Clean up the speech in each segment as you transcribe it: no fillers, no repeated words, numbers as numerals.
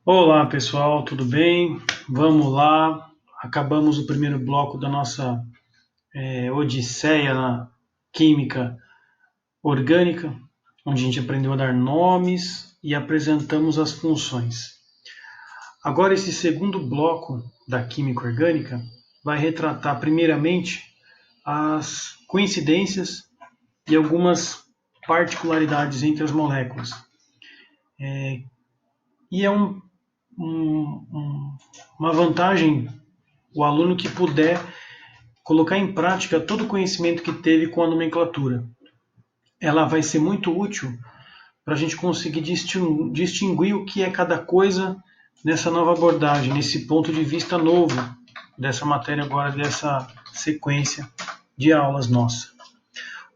Olá pessoal, tudo bem? Vamos lá, acabamos o primeiro bloco da nossa odisseia na química orgânica, onde a gente aprendeu a dar nomes e apresentamos as funções. Agora esse segundo bloco da química orgânica vai retratar primeiramente as coincidências e algumas particularidades entre as moléculas. E é uma vantagem o aluno que puder colocar em prática todo o conhecimento que teve com a nomenclatura. Ela vai ser muito útil para a gente conseguir distinguir o que é cada coisa nessa nova abordagem, nesse ponto de vista novo dessa matéria agora, dessa sequência de aulas nossa.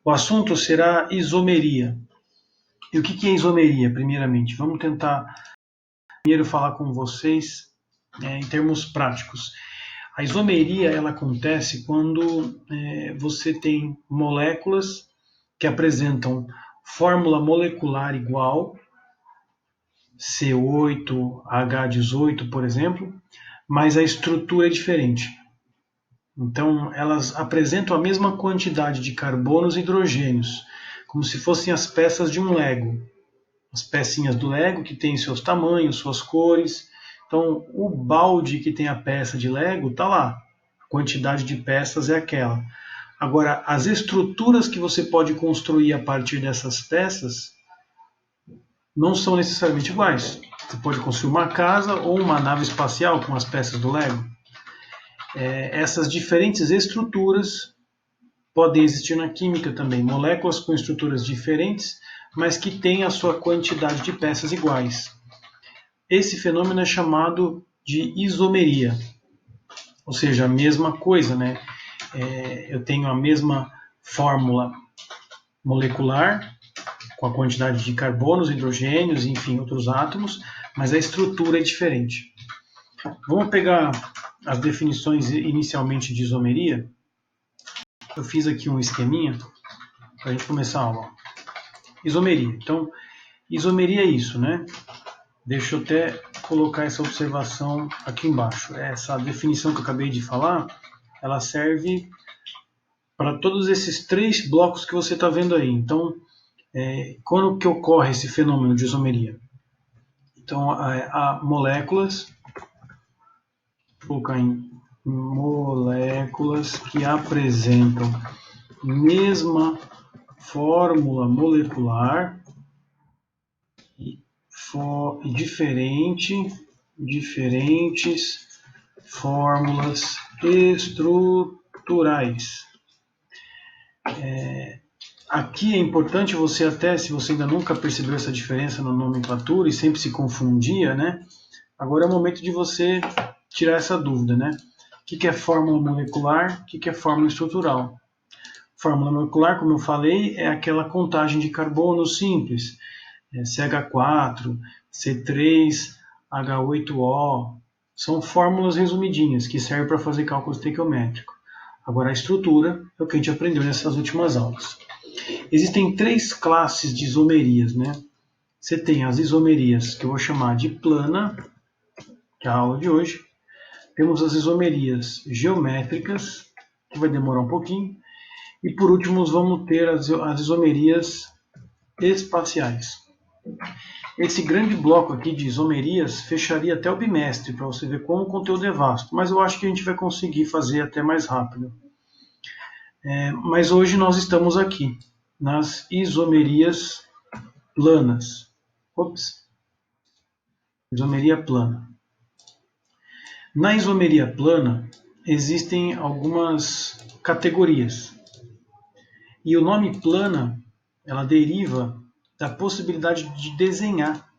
O assunto será isomeria. E o que é isomeria, primeiramente? Vamos tentar primeiro falar com vocês em termos práticos. A isomeria ela acontece quando você tem moléculas que apresentam fórmula molecular igual, C8, H18, por exemplo, mas a estrutura é diferente. Então, elas apresentam a mesma quantidade de carbonos e hidrogênios, como se fossem as peças de um Lego. As pecinhas do Lego que têm seus tamanhos, suas cores. Então, o balde que tem a peça de Lego está lá. A quantidade de peças é aquela. Agora, as estruturas que você pode construir a partir dessas peças não são necessariamente iguais. Você pode construir uma casa ou uma nave espacial com as peças do Lego. Essas diferentes estruturas podem existir na química também. Moléculas com estruturas diferentes, mas que têm a sua quantidade de peças iguais. Esse fenômeno é chamado de isomeria, ou seja, a mesma coisa, né? Eu tenho a mesma fórmula molecular, com a quantidade de carbonos, hidrogênios, enfim, outros átomos, mas a estrutura é diferente. Vamos pegar as definições inicialmente de isomeria. Eu fiz aqui um esqueminha para a gente começar a aula. Isomeria. Então, isomeria é isso, né? Deixa eu até colocar essa observação aqui embaixo. Essa definição que eu acabei de falar, ela serve para todos esses três blocos que você está vendo aí. Então, quando que ocorre esse fenômeno de isomeria? Então, há moléculas, vou colocar em moléculas que apresentam mesma fórmula molecular e diferentes fórmulas estruturais. Aqui é importante você até, se você ainda nunca percebeu essa diferença na nomenclatura e sempre se confundia, né? Agora é o momento de você tirar essa dúvida, né? O que é fórmula molecular? O que é fórmula estrutural? Fórmula molecular, como eu falei, é aquela contagem de carbono simples. CH4, C3, H8O. São fórmulas resumidinhas que servem para fazer cálculo estequiométrico. Agora a estrutura é o que a gente aprendeu nessas últimas aulas. Existem três classes de isomerias, né? Você tem as isomerias que eu vou chamar de plana, que é a aula de hoje. Temos as isomerias geométricas, que vai demorar um pouquinho. E por último, vamos ter as isomerias espaciais. Esse grande bloco aqui de isomerias fecharia até o bimestre, para você ver como o conteúdo é vasto. Mas eu acho que a gente vai conseguir fazer até mais rápido. Mas hoje nós estamos aqui, nas isomerias planas. Isomeria plana. Na isomeria plana, existem algumas categorias. E o nome plana, ela deriva da possibilidade de desenhar.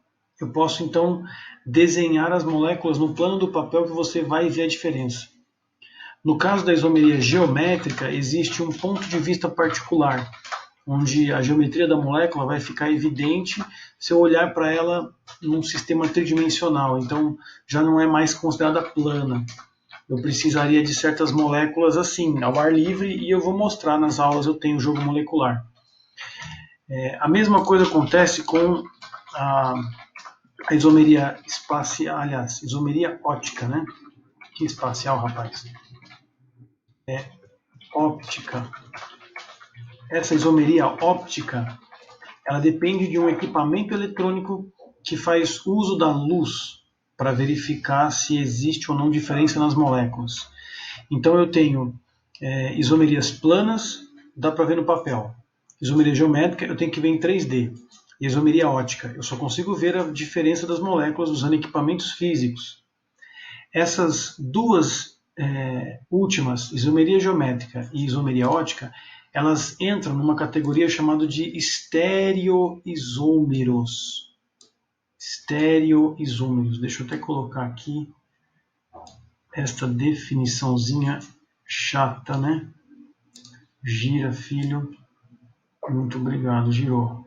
Eu posso, então, desenhar as moléculas no plano do papel que você vai ver a diferença. No caso da isomeria geométrica, existe um ponto de vista particular, onde a geometria da molécula vai ficar evidente se eu olhar para ela num sistema tridimensional. Então, já não é mais considerada plana. Eu precisaria de certas moléculas assim, ao ar livre, e eu vou mostrar nas aulas, eu tenho jogo molecular. A mesma coisa acontece com a isomeria espacial, aliás, isomeria óptica, né? Que espacial, rapaz? É óptica. Essa isomeria óptica, ela depende de um equipamento eletrônico que faz uso da luz para verificar se existe ou não diferença nas moléculas. Então eu tenho isomerias planas, dá para ver no papel. Isomeria geométrica, eu tenho que ver em 3D. E isomeria óptica, eu só consigo ver a diferença das moléculas usando equipamentos físicos. Essas duas últimas, isomeria geométrica e isomeria óptica, elas entram numa categoria chamada de estereoisômeros. Estereoisômeros. Deixa eu até colocar aqui esta definiçãozinha chata, né? Gira, filho. Muito obrigado, girou.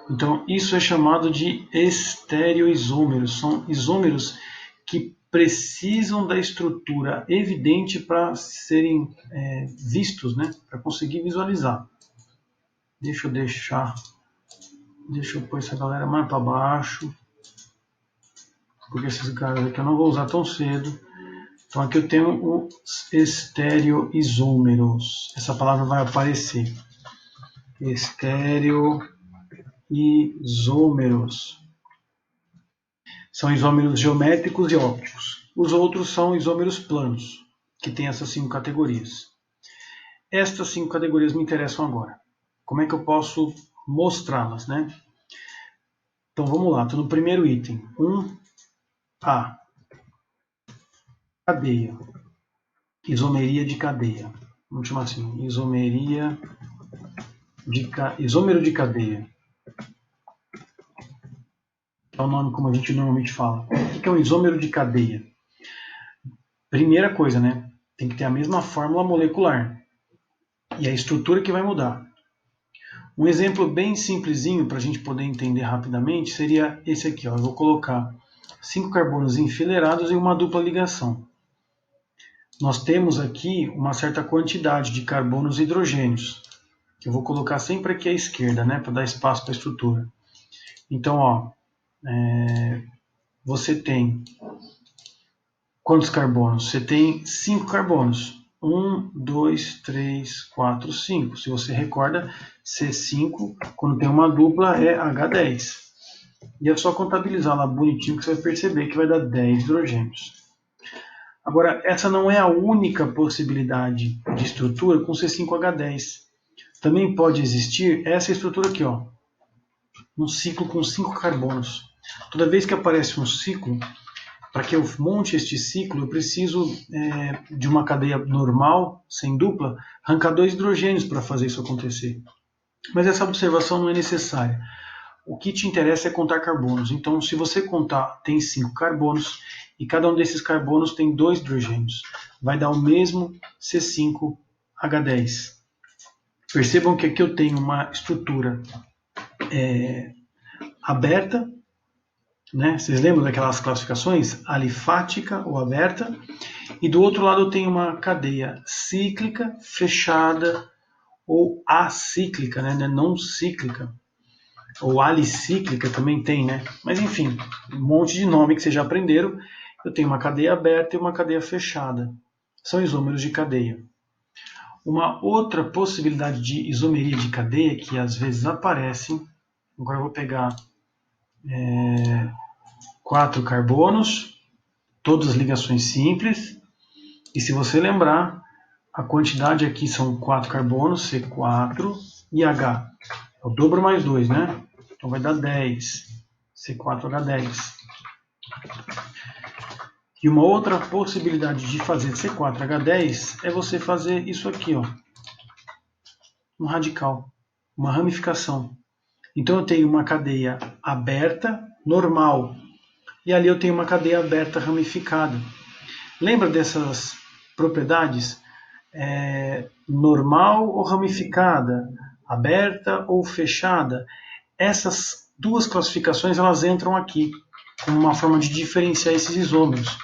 Então, isso é chamado de estereoisômeros. São isômeros que precisam da estrutura evidente para serem vistos, né? Para conseguir visualizar. Deixa eu pôr essa galera mais para baixo, porque esses caras aqui eu não vou usar tão cedo. Então aqui eu tenho os estereoisômeros. Essa palavra vai aparecer. Estereoisômeros. São isômeros geométricos e ópticos. Os outros são isômeros planos, que tem essas 5 categorias. Estas 5 categorias me interessam agora. Como é que eu posso mostrá-las, né? Então vamos lá, estou no primeiro item. 1A. Cadeia. Isomeria de cadeia. Vamos chamar assim, isômero de cadeia. É o nome como a gente normalmente fala. O que é um isômero de cadeia? Primeira coisa, né? Tem que ter a mesma fórmula molecular. E a estrutura que vai mudar. Um exemplo bem simplesinho para a gente poder entender rapidamente seria esse aqui. Ó. Eu vou colocar 5 carbonos enfileirados e uma dupla ligação. Nós temos aqui uma certa quantidade de carbonos e hidrogênios, que eu vou colocar sempre aqui à esquerda, né, para dar espaço para a estrutura. Então, ó, você tem quantos carbonos? Você tem 5 carbonos. 1, 2, 3, 4, 5. Se você recorda, C5, quando tem uma dupla, é H10. E é só contabilizar lá bonitinho que você vai perceber que vai dar 10 hidrogênios. Agora, essa não é a única possibilidade de estrutura com C5H10. Também pode existir essa estrutura aqui, ó, um ciclo com 5 carbonos. Toda vez que aparece um ciclo, para que eu monte este ciclo, eu preciso de uma cadeia normal, sem dupla, arrancar 2 hidrogênios para fazer isso acontecer. Mas essa observação não é necessária. O que te interessa é contar carbonos. Então, se você contar, tem 5 carbonos, e cada um desses carbonos tem 2 hidrogênios. Vai dar o mesmo C5H10. Percebam que aqui eu tenho uma estrutura aberta, né? Vocês lembram daquelas classificações? Alifática ou aberta. E do outro lado eu tenho uma cadeia cíclica, fechada ou acíclica, né? Não cíclica. Ou alicíclica também tem, né? Mas enfim, um monte de nome que vocês já aprenderam. Eu tenho uma cadeia aberta e uma cadeia fechada. São isômeros de cadeia. Uma outra possibilidade de isomeria de cadeia que às vezes aparece, agora eu vou pegar 4 carbonos, todas ligações simples, e se você lembrar, a quantidade aqui são 4 carbonos, C4, e H é o dobro mais 2, né? Então vai dar 10, C4H10. E uma outra possibilidade de fazer C4H10 é você fazer isso aqui, ó, um radical, uma ramificação. Então eu tenho uma cadeia aberta, normal, e ali eu tenho uma cadeia aberta ramificada. Lembra dessas propriedades? Normal ou ramificada, aberta ou fechada? Essas duas classificações elas entram aqui como uma forma de diferenciar esses isômeros.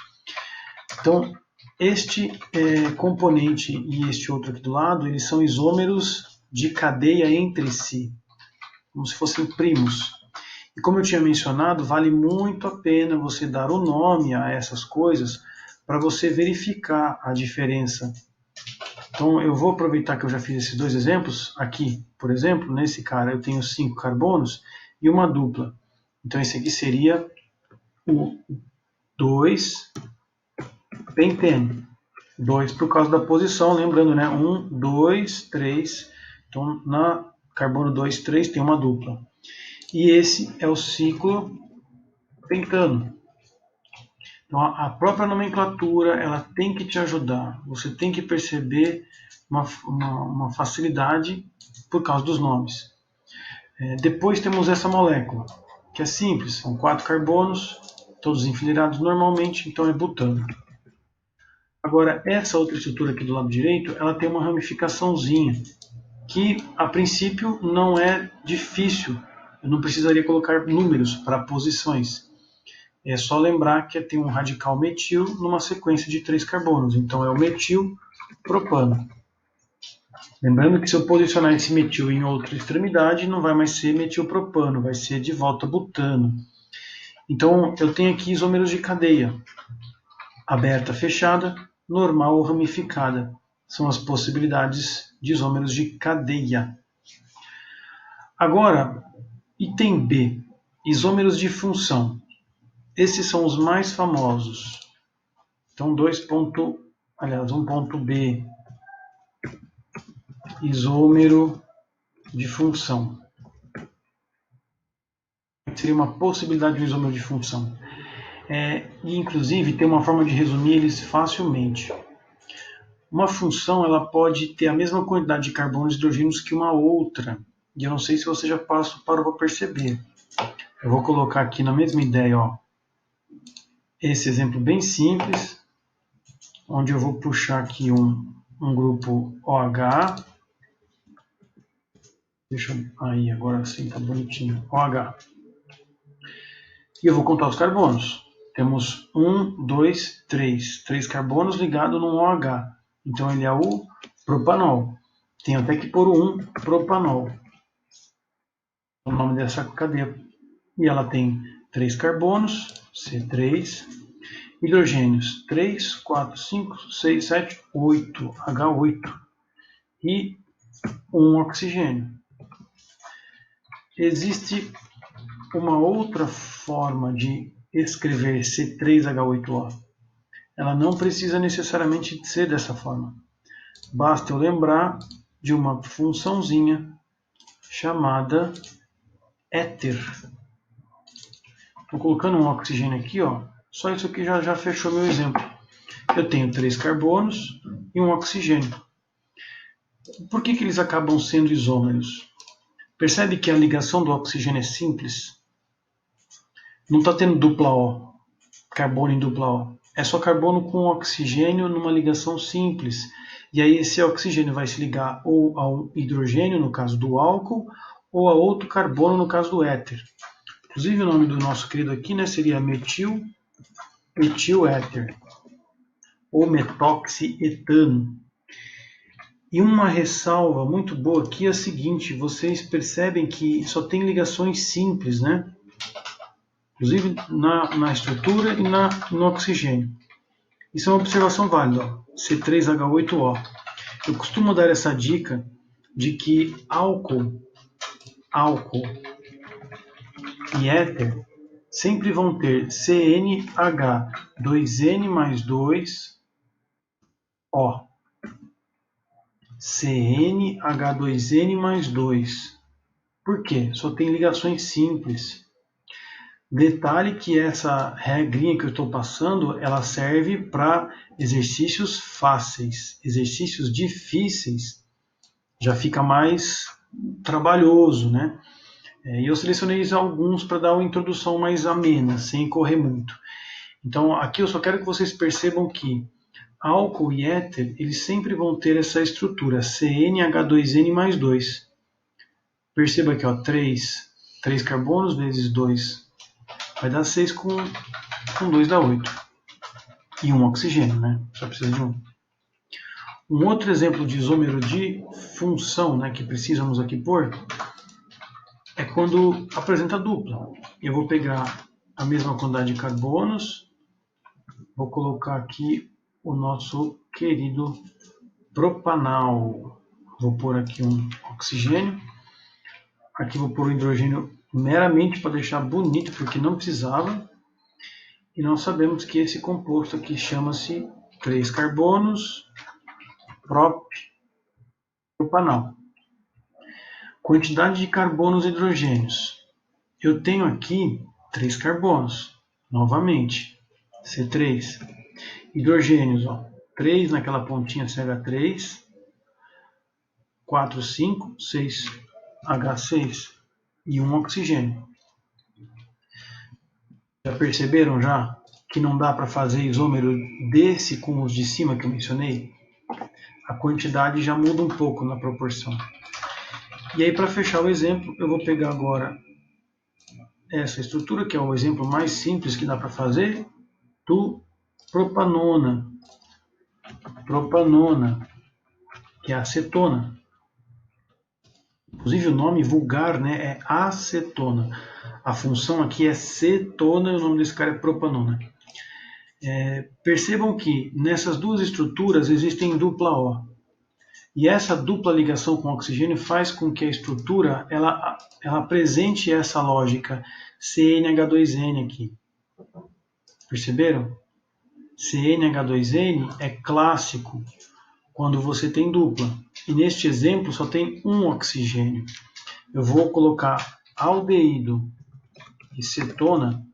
Então, este componente e este outro aqui do lado, eles são isômeros de cadeia entre si, como se fossem primos. E como eu tinha mencionado, vale muito a pena você dar o nome a essas coisas para você verificar a diferença. Então eu vou aproveitar que eu já fiz esses dois exemplos. Aqui, por exemplo, nesse cara eu tenho 5 carbonos e uma dupla. Então esse aqui seria o 2-pentene. 2 por causa da posição, lembrando, né? 1, 2, 3. Então na carbono 2, 3 tem uma dupla. E esse é o ciclo pentano. Então a própria nomenclatura ela tem que te ajudar. Você tem que perceber uma facilidade por causa dos nomes. Depois temos essa molécula, que é simples, são 4 carbonos, todos enfileirados normalmente, então é butano. Agora, essa outra estrutura aqui do lado direito, ela tem uma ramificaçãozinha, que a princípio não é difícil. Eu não precisaria colocar números para posições. É só lembrar que tem um radical metil numa sequência de 3 carbonos. Então é o metilpropano. Lembrando que se eu posicionar esse metil em outra extremidade, não vai mais ser metilpropano, vai ser de volta butano. Então eu tenho aqui isômeros de cadeia. Aberta, fechada, normal ou ramificada. São as possibilidades de isômeros de cadeia. Agora, item B, isômeros de função. Esses são os mais famosos. Então, 1.b, isômero de função. Seria uma possibilidade de um isômero de função. E, inclusive, tem uma forma de resumir eles facilmente. Uma função ela pode ter a mesma quantidade de carbonos e hidrogênios que uma outra. E eu não sei se você já parou para perceber. Eu vou colocar aqui na mesma ideia, ó, esse exemplo bem simples, onde eu vou puxar aqui um grupo OH. Aí, agora sim, tá bonitinho. OH. E eu vou contar os carbonos. Temos 1, 2, 3. 3 carbonos ligados num OH. Então ele é o propanol. Tenho até que pôr o 1 propanol. O nome dessa cadeia. E ela tem 3 carbonos, C3, hidrogênios 3, 4, 5, 6, 7, 8, H8 e um oxigênio. Existe uma outra forma de escrever C3H8O. Ela não precisa necessariamente ser dessa forma. Basta eu lembrar de uma funçãozinha chamada éter. Estou colocando um oxigênio aqui, ó. Só isso aqui já fechou meu exemplo. Eu tenho 3 carbonos e um oxigênio. Por que eles acabam sendo isômeros? Percebe que a ligação do oxigênio é simples? Não está tendo dupla O, carbono em dupla O. É só carbono com oxigênio numa ligação simples. E aí esse oxigênio vai se ligar ou ao hidrogênio, no caso do álcool, ou a outro carbono, no caso do éter. Inclusive o nome do nosso querido aqui, né, seria metiléter ou metoxietano. E uma ressalva muito boa aqui é a seguinte: vocês percebem que só tem ligações simples, né? Inclusive na estrutura e no oxigênio. Isso é uma observação válida, ó. C3H8O. Eu costumo dar essa dica de que álcool e éter sempre vão ter CnH2n mais 2O. CnH2n mais 2. Por quê? Só tem ligações simples. Detalhe que essa regrinha que eu estou passando, ela serve para exercícios fáceis. Exercícios difíceis já fica mais trabalhoso, né? E eu selecionei alguns para dar uma introdução mais amena, sem correr muito. Então aqui eu só quero que vocês percebam que álcool e éter, eles sempre vão ter essa estrutura, CnH2n mais 2. Perceba aqui, ó, 3 carbonos vezes 2 vai dar 6, com 2 dá 8. E um oxigênio, né? Só precisa de um. Um outro exemplo de isômero de função, né, que precisamos aqui pôr, é quando apresenta dupla. Eu vou pegar a mesma quantidade de carbonos, vou colocar aqui o nosso querido propanal. Vou pôr aqui um oxigênio. Aqui vou pôr o hidrogênio meramente para deixar bonito, porque não precisava. E nós sabemos que esse composto aqui chama-se 3 carbonos, propanal. Quantidade de carbonos e hidrogênios. Eu tenho aqui 3 carbonos, novamente, C3. Hidrogênios, 3 naquela pontinha CH3, 4, 5, 6 H6 e 1 oxigênio. Já perceberam já que não dá para fazer isômero desse com os de cima que eu mencionei? A quantidade já muda um pouco na proporção. E aí, para fechar o exemplo, eu vou pegar agora essa estrutura, que é o exemplo mais simples que dá para fazer, do propanona, que é a acetona. Inclusive o nome vulgar, né, é acetona. A função aqui é cetona e o nome desse cara é propanona. Percebam que nessas duas estruturas existem dupla O. E essa dupla ligação com o oxigênio faz com que a estrutura ela apresente essa lógica CnH2n aqui. Perceberam? CnH2n é clássico quando você tem dupla. E neste exemplo só tem um oxigênio. Eu vou colocar aldeído e cetona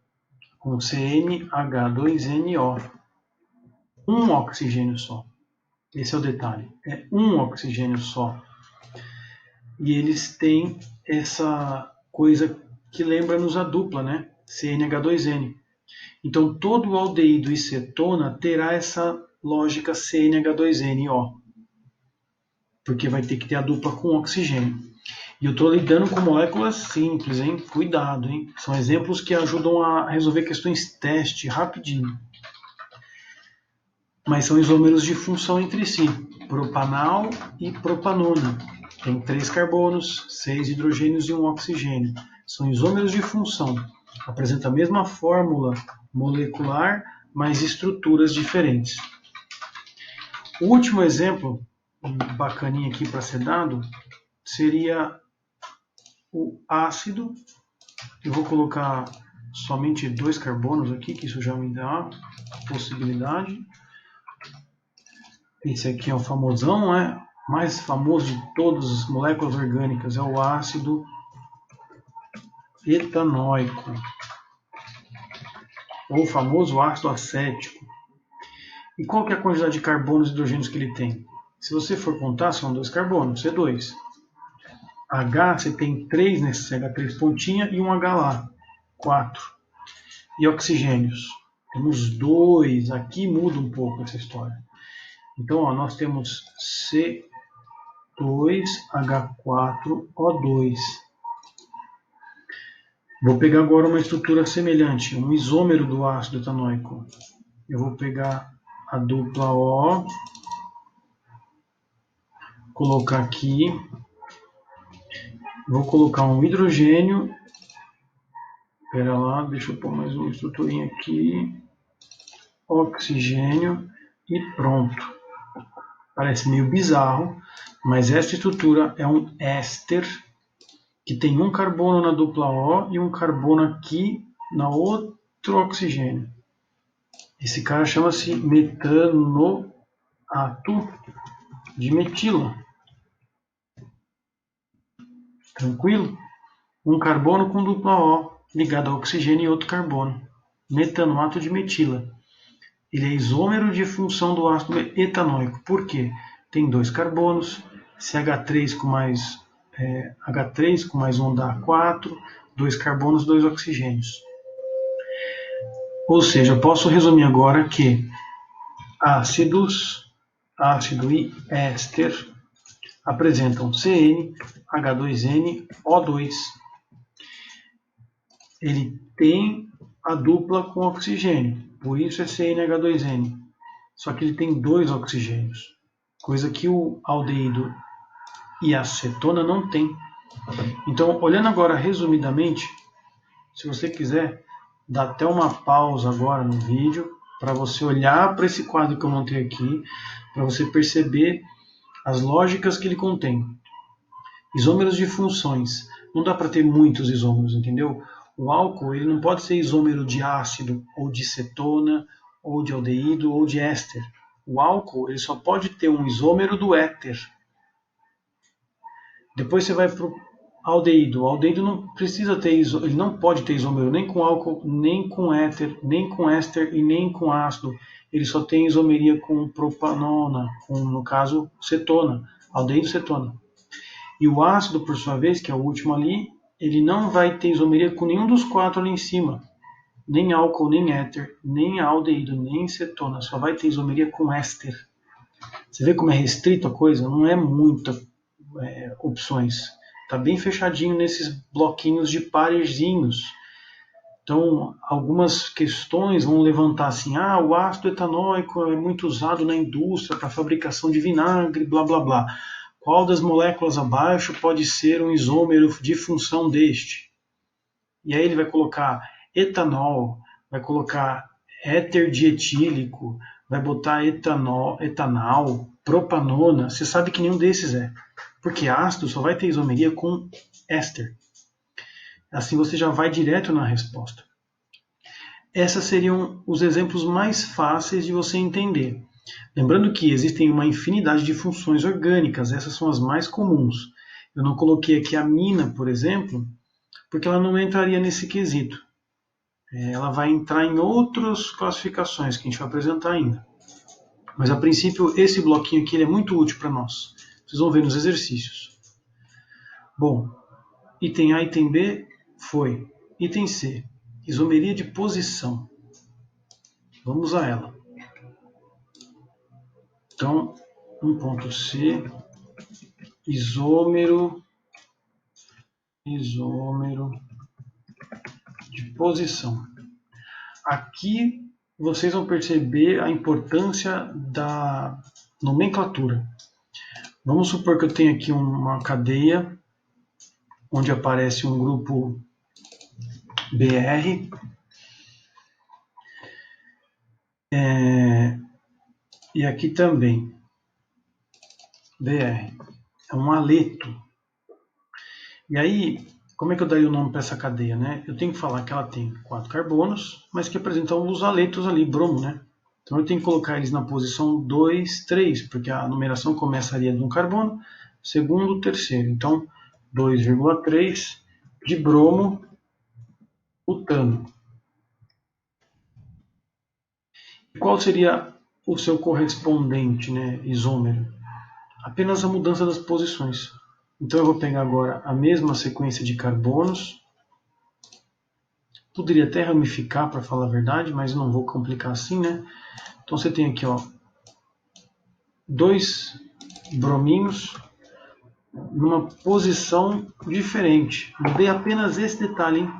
com CnH2nO. Um oxigênio só. Esse é o detalhe. É um oxigênio só. E eles têm essa coisa que lembra-nos a dupla, né? CnH2n. Então, todo aldeído e cetona terá essa lógica CnH2nO. Porque vai ter que ter a dupla com oxigênio. E eu estou lidando com moléculas simples, hein? Cuidado, hein? São exemplos que ajudam a resolver questões teste rapidinho. Mas são isômeros de função entre si, propanal e propanona. Tem 3 carbonos, 6 hidrogênios e 1 oxigênio. São isômeros de função. Apresentam a mesma fórmula molecular, mas estruturas diferentes. O último exemplo, bacaninha aqui para ser dado, seria o ácido. Eu vou colocar somente 2 carbonos aqui, que isso já me dá a possibilidade. Esse aqui é o famosão, né? Mais famoso de todas as moléculas orgânicas, é o ácido etanóico, ou o famoso ácido acético. E qual que é a quantidade de carbonos e hidrogênios que ele tem? Se você for contar, são 2 carbonos, C2. H, você tem 3 nesse CH3 pontinha e um H lá, 4. E oxigênios? Temos 2, aqui muda um pouco essa história. Então, nós temos C2H4O2. Vou pegar agora uma estrutura semelhante, um isômero do ácido etanóico. Eu vou pegar a dupla O, colocar aqui, vou colocar um hidrogênio. Espera lá, deixa eu pôr mais uma estruturinha aqui. Oxigênio e pronto. Parece meio bizarro, mas essa estrutura é um éster que tem um carbono na dupla O e um carbono aqui na outro oxigênio. Esse cara chama-se metanoato de metila. Tranquilo? Um carbono com dupla O ligado a oxigênio e outro carbono. Metanoato de metila. Ele é isômero de função do ácido etanóico. Por quê? Tem 2 carbonos, CH3 com mais H3 com mais um dá 4, 2 carbonos, 2 oxigênios. Ou seja, eu posso resumir agora que ácido e éster apresentam CN, H2N, O2. Ele tem a dupla com oxigênio, por isso é CnH2n. Só que ele tem 2 oxigênios, coisa que o aldeído e a cetona não tem. Então, olhando agora resumidamente, Se você quiser, dá até uma pausa agora no vídeo para você olhar para esse quadro que eu montei aqui, para você perceber as lógicas que ele contém. Isômeros de funções. Não dá para ter muitos isômeros, entendeu? O álcool ele não pode ser isômero de ácido, ou de cetona, ou de aldeído, ou de éster. O álcool ele só pode ter um isômero do éter. Depois você vai para o aldeído. O aldeído não precisa ter ele não pode ter isômero nem com álcool, nem com éter, nem com éster e nem com ácido. Ele só tem isomeria com propanona, com, no caso, cetona, aldeído cetona. E o ácido, por sua vez, que é o último ali, ele não vai ter isomeria com nenhum dos quatro ali em cima. Nem álcool, nem éter, nem aldeído, nem cetona. Só vai ter isomeria com éster. Você vê como é restrito a coisa? Não é muita opções. Está bem fechadinho nesses bloquinhos de parezinhos. Então, algumas questões vão levantar assim, o ácido etanóico é muito usado na indústria para fabricação de vinagre, blá blá blá. Qual das moléculas abaixo pode ser um isômero de função deste? E aí ele vai colocar etanol, vai colocar éter dietílico, vai botar etanol, propanona. Você sabe que nenhum desses é. Porque ácido só vai ter isomeria com éster. Assim você já vai direto na resposta. Esses seriam os exemplos mais fáceis de você entender. Lembrando que existem uma infinidade de funções orgânicas, essas são as mais comuns. Eu não coloquei aqui a amina, por exemplo, porque ela não entraria nesse quesito. Ela vai entrar em outras classificações que a gente vai apresentar ainda. Mas a princípio, esse bloquinho aqui ele é muito útil para nós. Vocês vão ver nos exercícios. Bom, item A e item B foi. Item C, isomeria de posição. Vamos a ela. Então, 1.C, isômero de posição. Aqui vocês vão perceber a importância da nomenclatura. Vamos supor que eu tenho aqui uma cadeia onde aparece um grupo BR e aqui também BR. É um aleto. E aí, como é que eu daria o nome para essa cadeia, né? Eu tenho que falar que ela tem 4 carbonos, mas que apresentam os aletos ali, bromo, né? Então eu tenho que colocar eles na posição 2, 3, porque a numeração começaria de um carbono, segundo, terceiro. Então, 2,3 de bromo, butano. Qual seria o seu correspondente, né, isômero? Apenas a mudança das posições. Então eu vou pegar agora a mesma sequência de carbonos. Poderia até ramificar, para falar a verdade, mas não vou complicar assim, né? Então você tem aqui, ó, 2 brominhos numa posição diferente. Mudei apenas esse detalhe, hein?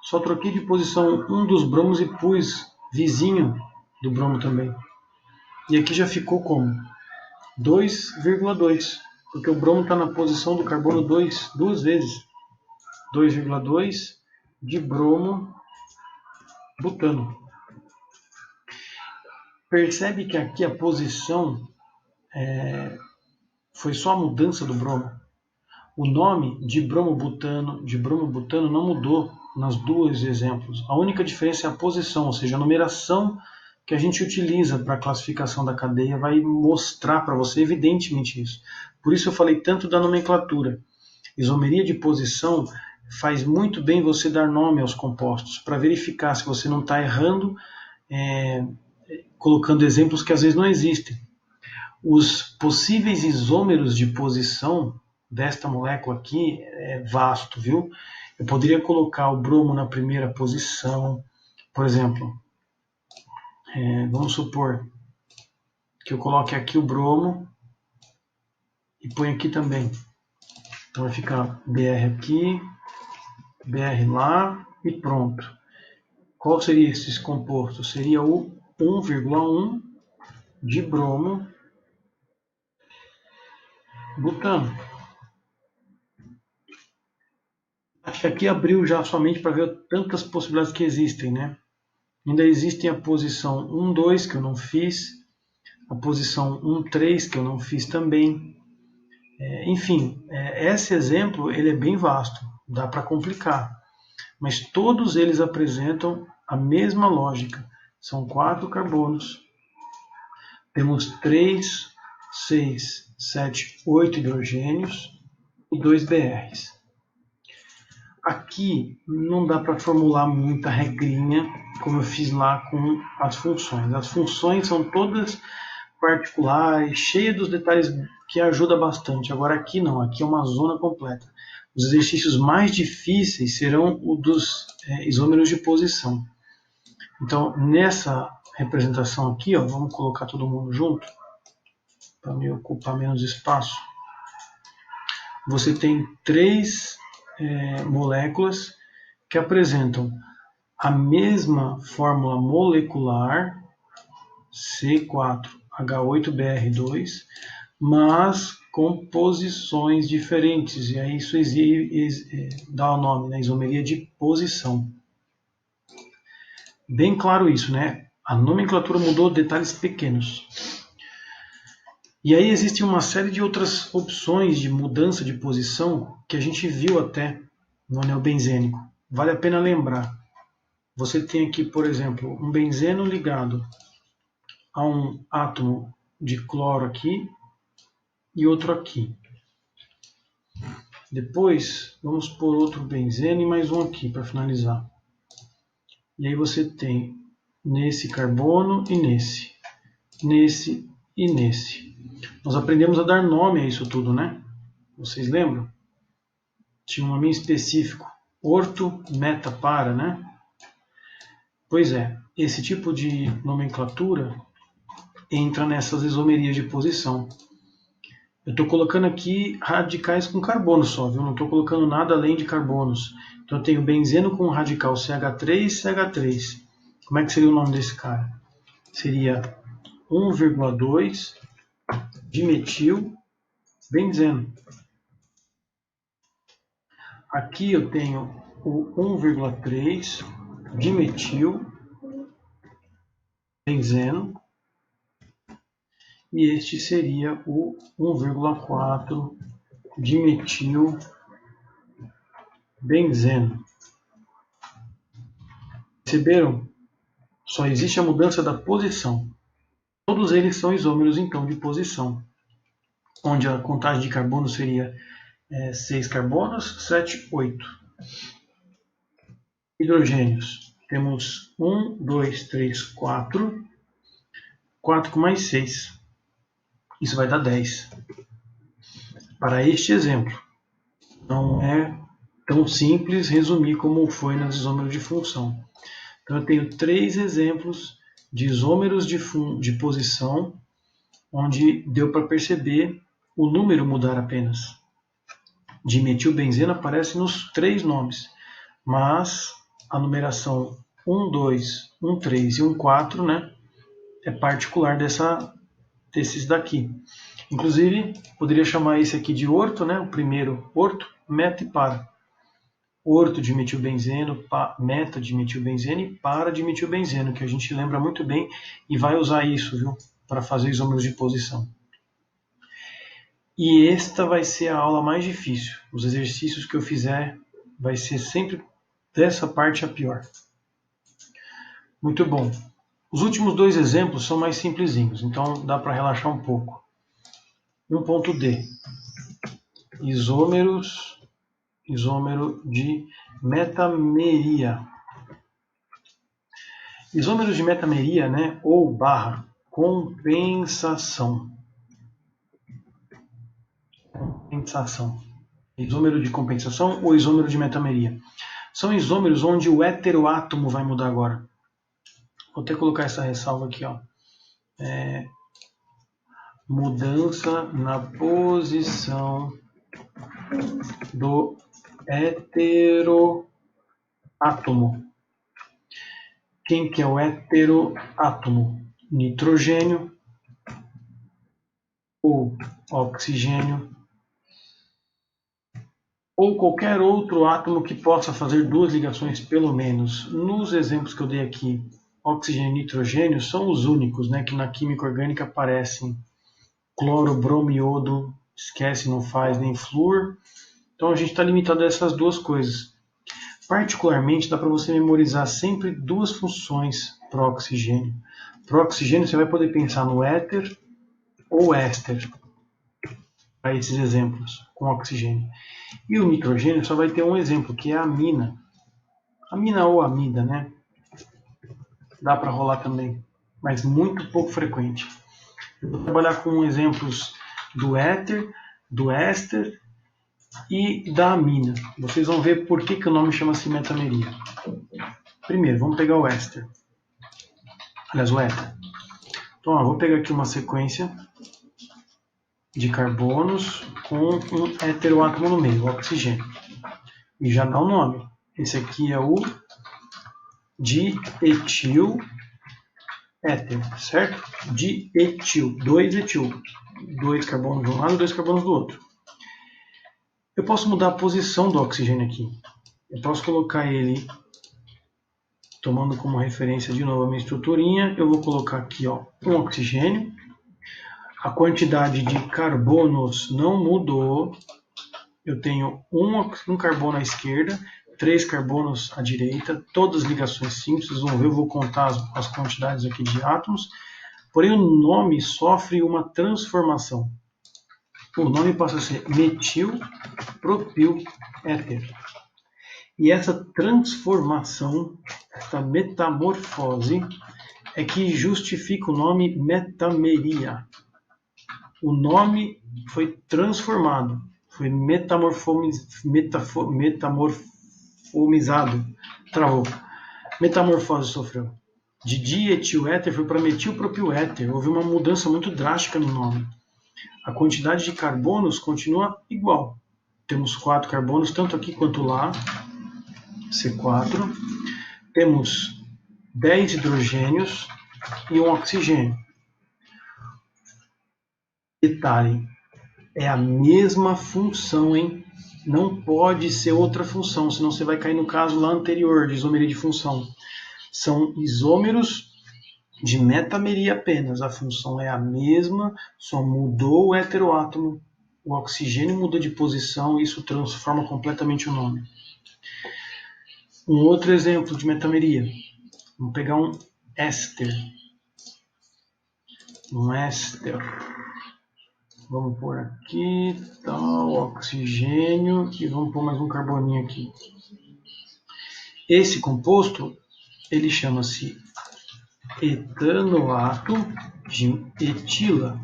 Só troquei de posição um dos bromos e pus vizinho do bromo também. E aqui já ficou como 2,2, porque o bromo está na posição do carbono 2, duas vezes. 2,2 de bromo butano. Percebe que aqui a posição foi só a mudança do bromo. O nome de bromobutano não mudou nas duas exemplos. A única diferença é a posição, ou seja, a numeração que a gente utiliza para a classificação da cadeia vai mostrar para você evidentemente isso. Por isso eu falei tanto da nomenclatura. Isomeria de posição faz muito bem você dar nome aos compostos, para verificar se você não está errando, colocando exemplos que às vezes não existem. Os possíveis isômeros de posição desta molécula aqui é vasto, viu? Eu poderia colocar o bromo na primeira posição, por exemplo, vamos supor que eu coloque aqui o bromo e ponho aqui também. Então vai ficar BR aqui, BR lá e pronto. Qual seria esse composto? Seria o 1,1 de bromo butano. Acho que aqui abriu já somente para ver tantas possibilidades que existem, né? Ainda existem a posição 1, 2, que eu não fiz, a posição 1, 3, que eu não fiz também. Enfim, esse exemplo ele é bem vasto, dá para complicar, mas todos eles apresentam a mesma lógica. São 4 carbonos, temos 3, 6, 7, 8 hidrogênios e 2 BRs. Aqui não dá para formular muita regrinha, como eu fiz lá com as funções. As funções são todas particulares, cheias dos detalhes que ajuda bastante. Agora aqui não, aqui é uma zona completa. Os exercícios mais difíceis serão os dos isômeros de posição. Então, nessa representação aqui, ó, vamos colocar todo mundo junto, para me ocupar menos espaço. Você tem 3 moléculas que apresentam a mesma fórmula molecular, C4H8Br2, mas com posições diferentes. E aí isso dá o nome, né? Isomeria de posição. Bem claro isso, né? A nomenclatura mudou, detalhes pequenos. E aí existe uma série de outras opções de mudança de posição que a gente viu até no anel benzênico. Vale a pena lembrar. Você tem aqui, por exemplo, um benzeno ligado a um átomo de cloro aqui e outro aqui. Depois, vamos por outro benzeno e mais um aqui para finalizar. E aí você tem nesse carbono e nesse e nesse. Nós aprendemos a dar nome a isso tudo, né? Vocês lembram? Tinha um nome específico, orto, meta, para, né? Pois é, esse tipo de nomenclatura entra nessas isomerias de posição. Eu estou colocando aqui radicais com carbono só, viu? Não estou colocando nada além de carbonos. Então eu tenho benzeno com radical CH3, CH3. Como é que seria o nome desse cara? Seria 1,2 dimetil benzeno. Aqui eu tenho o 1,3 dimetil benzeno. E este seria o 1,4 dimetil benzeno. Perceberam? Só existe a mudança da posição. Todos eles são isômeros, então, de posição, onde a contagem de carbono seria 6 carbonos, 7, 8. Hidrogênios. Temos 1, 2, 3, 4. 4 com mais 6. Isso vai dar 10. Para este exemplo, não é tão simples resumir como foi nos isômeros de função. Então eu tenho 3 exemplos de isômeros de posição, onde deu para perceber o número mudar apenas. Dimetilbenzeno aparece nos 3 nomes, mas a numeração 1, 2, 1, 3 e 1, 4, né, é particular desses daqui. Inclusive, poderia chamar esse aqui de orto, né, o primeiro orto, meta e para. Orto dimetilbenzeno, meta dimetilbenzeno e para dimetilbenzeno, que a gente lembra muito bem e vai usar isso, viu, para fazer isômeros de posição. E esta vai ser a aula mais difícil. Os exercícios que eu fizer vai ser sempre dessa parte a pior. Muito bom. Os últimos 2 exemplos são mais simplesinhos, então dá para relaxar um pouco. 1.D. Isômero de metameria. Isômeros de metameria, né, ou barra compensação. Isômero de compensação ou isômero de metameria. São isômeros onde o heteroátomo vai mudar agora. Vou até colocar essa ressalva aqui, ó. Mudança na posição do heteroátomo. Quem que é o heteroátomo? Nitrogênio ou oxigênio ou qualquer outro átomo que possa fazer duas ligações pelo menos. Nos exemplos que eu dei aqui, oxigênio e nitrogênio são os únicos, né, que na química orgânica aparecem. Cloro, bromo, iodo, esquece, não faz, nem flúor. Então a gente está limitado a essas duas coisas. Particularmente, dá para você memorizar sempre duas funções para o oxigênio. Para o oxigênio, você vai poder pensar no éter ou éster, para esses exemplos, com oxigênio. E o nitrogênio só vai ter um exemplo, que é a amina. Amina ou amida, né? Dá para rolar também, mas muito pouco frequente. Eu vou trabalhar com exemplos do éter, do éster e da amina. Vocês vão ver por que o nome chama-se metameria. Primeiro, vamos pegar o éster. Aliás, o éter. Então, vou pegar aqui uma sequência de carbonos com um heteroátomo no meio, o oxigênio. E já dá o nome. Esse aqui é o dietil éter, certo? Dietil, 2-etil. 2 carbonos de um lado e 2 carbonos do outro. Eu posso mudar a posição do oxigênio aqui. Eu posso colocar ele, tomando como referência de novo a minha estruturinha, eu vou colocar aqui um oxigênio. A quantidade de carbonos não mudou. Eu tenho um carbono à esquerda, 3 carbonos à direita, todas ligações simples. Vocês vão ver, eu vou contar as quantidades aqui de átomos. Porém, o nome sofre uma transformação. O nome passa a ser metilpropyléter. E essa transformação, essa metamorfose, é que justifica o nome metameria. O nome foi transformado, foi metamorfomizado, travou. Metamorfose sofreu. De dietil-éter foi para metilpropyléter. Houve uma mudança muito drástica no nome. A quantidade de carbonos continua igual. Temos 4 carbonos, tanto aqui quanto lá, C4. Temos 10 hidrogênios e um oxigênio. Detalhe, é a mesma função, hein? Não pode ser outra função, senão você vai cair no caso lá anterior, de isomeria de função. São isômeros de metameria apenas. A função é a mesma, só mudou o heteroátomo. O oxigênio mudou de posição e isso transforma completamente o nome. Um outro exemplo de metameria. Vamos pegar um éster. Um éster. Vamos pôr aqui, tal, oxigênio, e vamos pôr mais um carboninho aqui. Esse composto, ele chama-se etanoato de etila,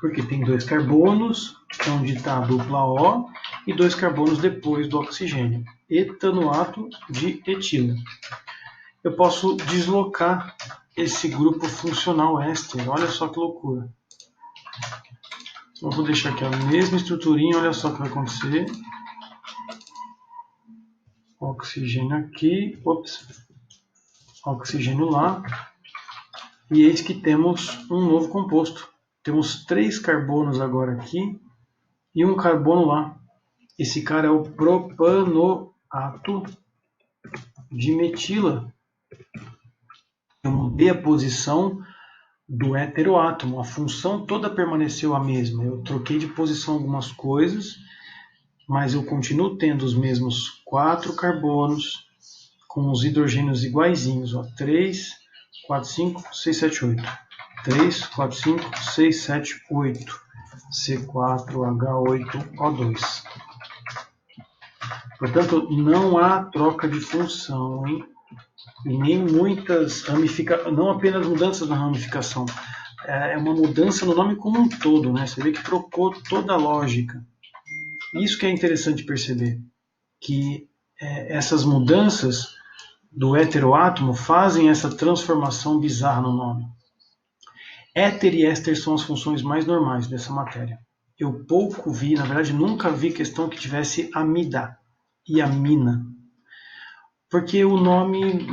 porque tem 2 carbonos, onde está a dupla O, e 2 carbonos depois do oxigênio. Etanoato de etila. Eu posso deslocar esse grupo funcional éster, olha só que loucura. Eu vou deixar aqui a mesma estruturinha, olha só o que vai acontecer. Oxigênio aqui, oxigênio lá. E eis que temos um novo composto. Temos 3 carbonos agora aqui e um carbono lá. Esse cara é o propanoato de metila. Eu mudei a posição do heteroátomo. A função toda permaneceu a mesma. Eu troquei de posição algumas coisas, mas eu continuo tendo os mesmos 4 carbonos com os hidrogênios iguaizinhos. 3, 4, 5, 6, 7, 8. 3, 4, 5, 6, 7, 8. C4H8O2. Portanto, não há troca de função, hein? E nem muitas ramificações, não apenas mudanças na ramificação, é uma mudança no nome como um todo, né? Você vê que trocou toda a lógica. Isso que é interessante perceber, que essas mudanças do heteroátomo fazem essa transformação bizarra no nome. Éter e éster são as funções mais normais dessa matéria. Eu pouco vi, na verdade nunca vi questão que tivesse amida e amina. Porque o nome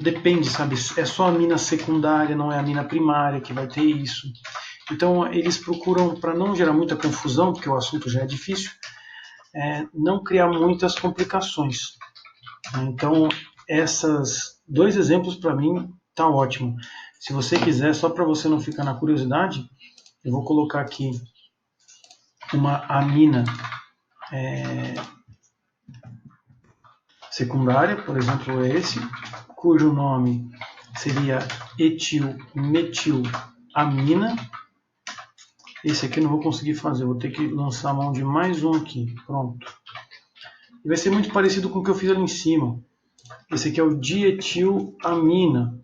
depende, sabe? É só a amina secundária, não é a amina primária que vai ter isso. Então eles procuram, para não gerar muita confusão, porque o assunto já é difícil, não criar muitas complicações. Então, esses 2 exemplos para mim tá ótimo. Se você quiser, só para você não ficar na curiosidade, eu vou colocar aqui uma amina secundária, por exemplo esse, cujo nome seria etilmetilamina. Esse aqui eu não vou conseguir fazer, vou ter que lançar a mão de mais um aqui. Pronto. E vai ser muito parecido com o que eu fiz ali em cima. Esse aqui é o dietilamina.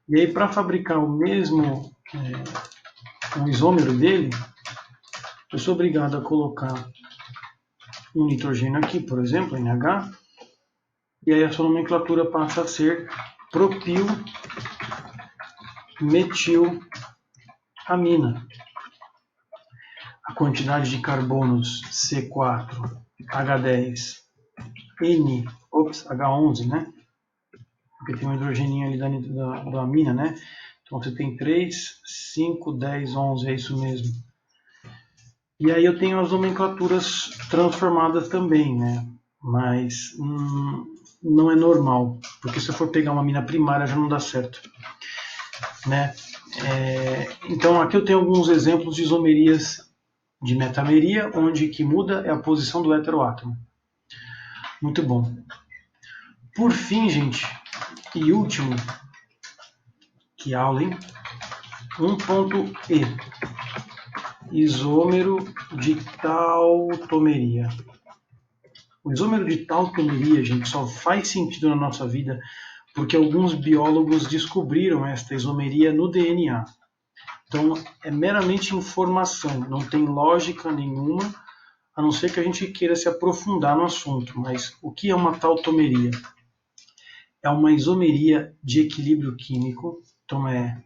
E aí, para fabricar o mesmo o isômero dele, eu sou obrigado a colocar um nitrogênio aqui, por exemplo, NH, e aí a sua nomenclatura passa a ser propilmetilamina. A quantidade de carbonos C4H10 H11, né? Porque tem um hidrogeninho ali da amina, né? Então você tem 3, 5, 10, 11, é isso mesmo. E aí eu tenho as nomenclaturas transformadas também, né? Mas não é normal, porque se eu for pegar uma amina primária já não dá certo, né? Então aqui eu tenho alguns exemplos de isomerias de metameria, onde que muda é a posição do heteroátomo. Muito bom. Por fim, gente, e último, que aula, hein? 1.E. Isômero de tautomeria. O isômero de tautomeria, gente, só faz sentido na nossa vida porque alguns biólogos descobriram esta isomeria no DNA. Então, é meramente informação, não tem lógica nenhuma, a não ser que a gente queira se aprofundar no assunto. Mas o que é uma tautomeria? É uma isomeria de equilíbrio químico, então é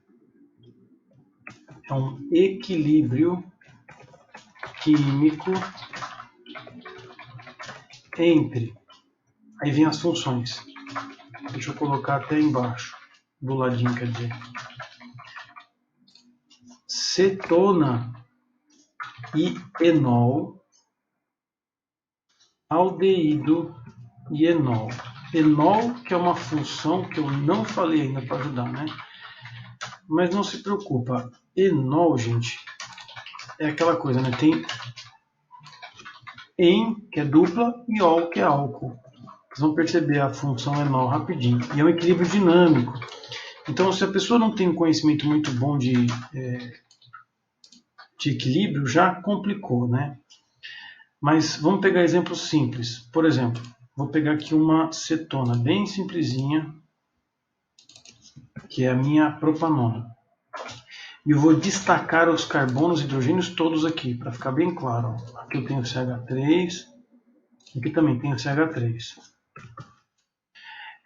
um equilíbrio químico entre, aí vem as funções, deixa eu colocar até embaixo, do ladinho, quer dizer, cetona e enol, aldeído e enol. Enol, que é uma função que eu não falei ainda para ajudar, né? Mas não se preocupa, enol, gente, é aquela coisa, né? Tem en, que é dupla, e ol, que é álcool. Vocês vão perceber a função enol rapidinho. E é um equilíbrio dinâmico. Então, se a pessoa não tem um conhecimento muito bom de equilíbrio, já complicou, né? Mas vamos pegar exemplos simples. Por exemplo, vou pegar aqui uma cetona bem simplesinha, que é a minha propanona. E eu vou destacar os carbonos e hidrogênios todos aqui, para ficar bem claro. Aqui eu tenho o CH3, aqui também tem o CH3.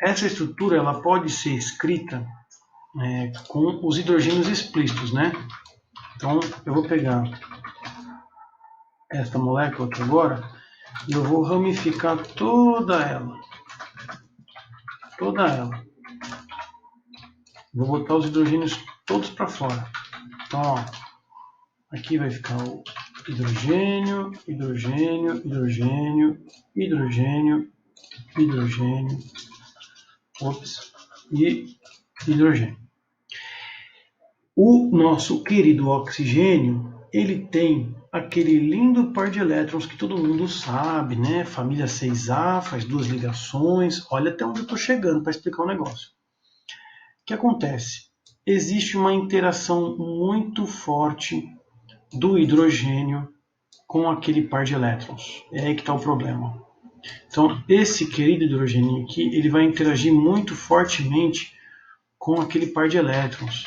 Essa estrutura ela pode ser escrita com os hidrogênios explícitos, né? Então eu vou pegar esta molécula aqui agora e eu vou ramificar toda ela. Toda ela. Vou botar os hidrogênios todos para fora. Então, ó, aqui vai ficar o hidrogênio, hidrogênio, hidrogênio, hidrogênio, hidrogênio, e hidrogênio. O nosso querido oxigênio, ele tem aquele lindo par de elétrons que todo mundo sabe, né? Família 6A, faz 2 ligações. Olha até onde eu estou chegando para explicar o negócio. O que acontece? Existe uma interação muito forte do hidrogênio com aquele par de elétrons. É aí que está o problema. Então, esse querido hidrogênio aqui, ele vai interagir muito fortemente com aquele par de elétrons.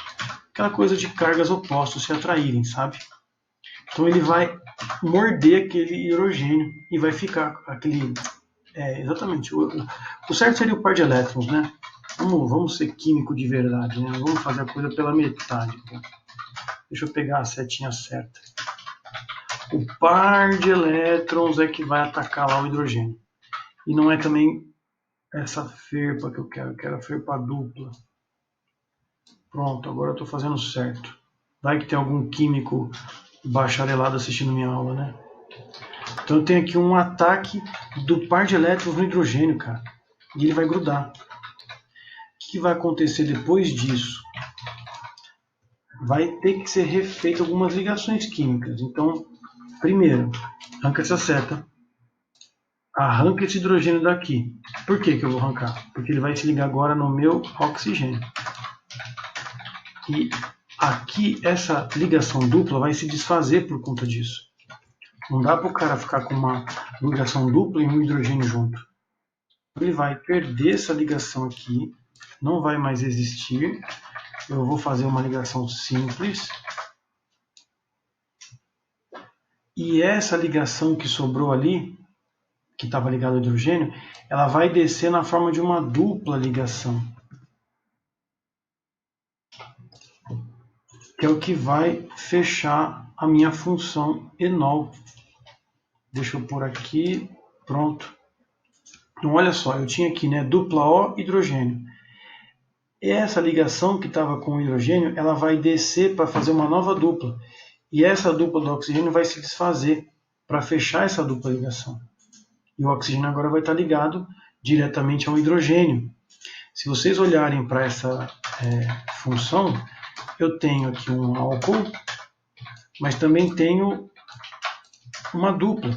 Aquela coisa de cargas opostas se atraírem, sabe? Então ele vai morder aquele hidrogênio e vai ficar aquele... exatamente. O certo seria o par de elétrons, né? Vamos ser químico de verdade, né? Vamos fazer a coisa pela metade. Tá? Deixa eu pegar a setinha certa. O par de elétrons é que vai atacar lá o hidrogênio. E não é também essa ferpa que eu quero a ferpa dupla. Pronto, agora eu estou fazendo certo. Vai que tem algum químico bacharelado assistindo minha aula, né? Então eu tenho aqui um ataque do par de elétrons no hidrogênio, cara. E ele vai grudar. O que vai acontecer depois disso? Vai ter que ser refeito algumas ligações químicas. Então, primeiro, arranca essa seta. Arranca esse hidrogênio daqui. Por que eu vou arrancar? Porque ele vai se ligar agora no meu oxigênio. E aqui essa ligação dupla vai se desfazer por conta disso. Não dá para o cara ficar com uma ligação dupla e um hidrogênio junto. Ele vai perder essa ligação aqui, não vai mais existir. Eu vou fazer uma ligação simples. E essa ligação que sobrou ali, que estava ligada ao hidrogênio, ela vai descer na forma de uma dupla ligação. Que é o que vai fechar a minha função enol. Deixa eu pôr aqui, pronto. Então olha só, eu tinha aqui, né, dupla O hidrogênio. Essa ligação que estava com o hidrogênio, ela vai descer para fazer uma nova dupla. E essa dupla do oxigênio vai se desfazer para fechar essa dupla ligação. E o oxigênio agora vai estar ligado diretamente ao hidrogênio. Se vocês olharem para essa função, eu tenho aqui um álcool, mas também tenho uma dupla.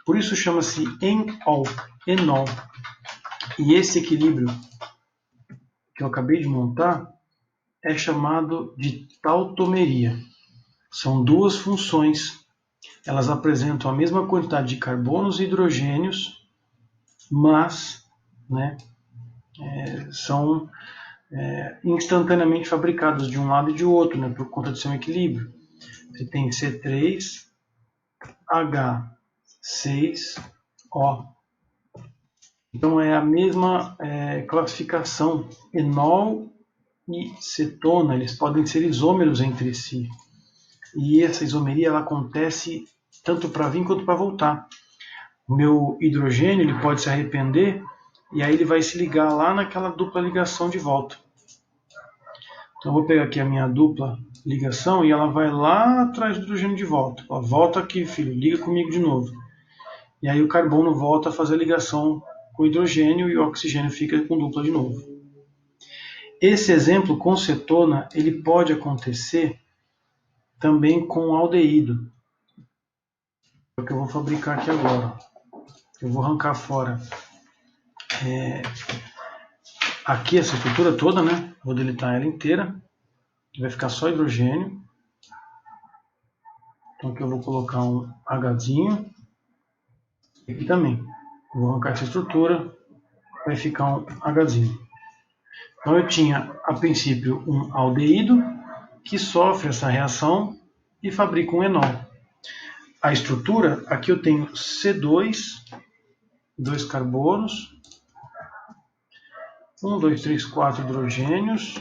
Por isso chama-se enol. E esse equilíbrio que eu acabei de montar é chamado de tautomeria. São duas funções. Elas apresentam a mesma quantidade de carbonos e hidrogênios, mas são instantaneamente fabricados de um lado e de outro, por conta de seu equilíbrio. Você tem C3H6O. Então é a mesma classificação. Enol e cetona, eles podem ser isômeros entre si. E essa isomeria ela acontece tanto para vir quanto para voltar. O meu hidrogênio ele pode se arrepender e aí ele vai se ligar lá naquela dupla ligação de volta. Então eu vou pegar aqui a minha dupla ligação e ela vai lá atrás do hidrogênio de volta. Ela volta aqui, filho, liga comigo de novo. E aí o carbono volta a fazer a ligação com o hidrogênio e o oxigênio fica com dupla de novo. Esse exemplo com cetona ele pode acontecer também com aldeído. É o que eu vou fabricar aqui agora. Eu vou arrancar fora aqui essa estrutura toda, né? Vou deletar ela inteira. Vai ficar só hidrogênio. Então aqui eu vou colocar um Hzinho. Aqui também. Eu vou arrancar essa estrutura. Vai ficar um Hzinho. Então eu tinha, a princípio, um aldeído que sofre essa reação e fabrica um enol. A estrutura, aqui eu tenho C2, 2 carbonos, 1, 2, 3, 4 hidrogênios,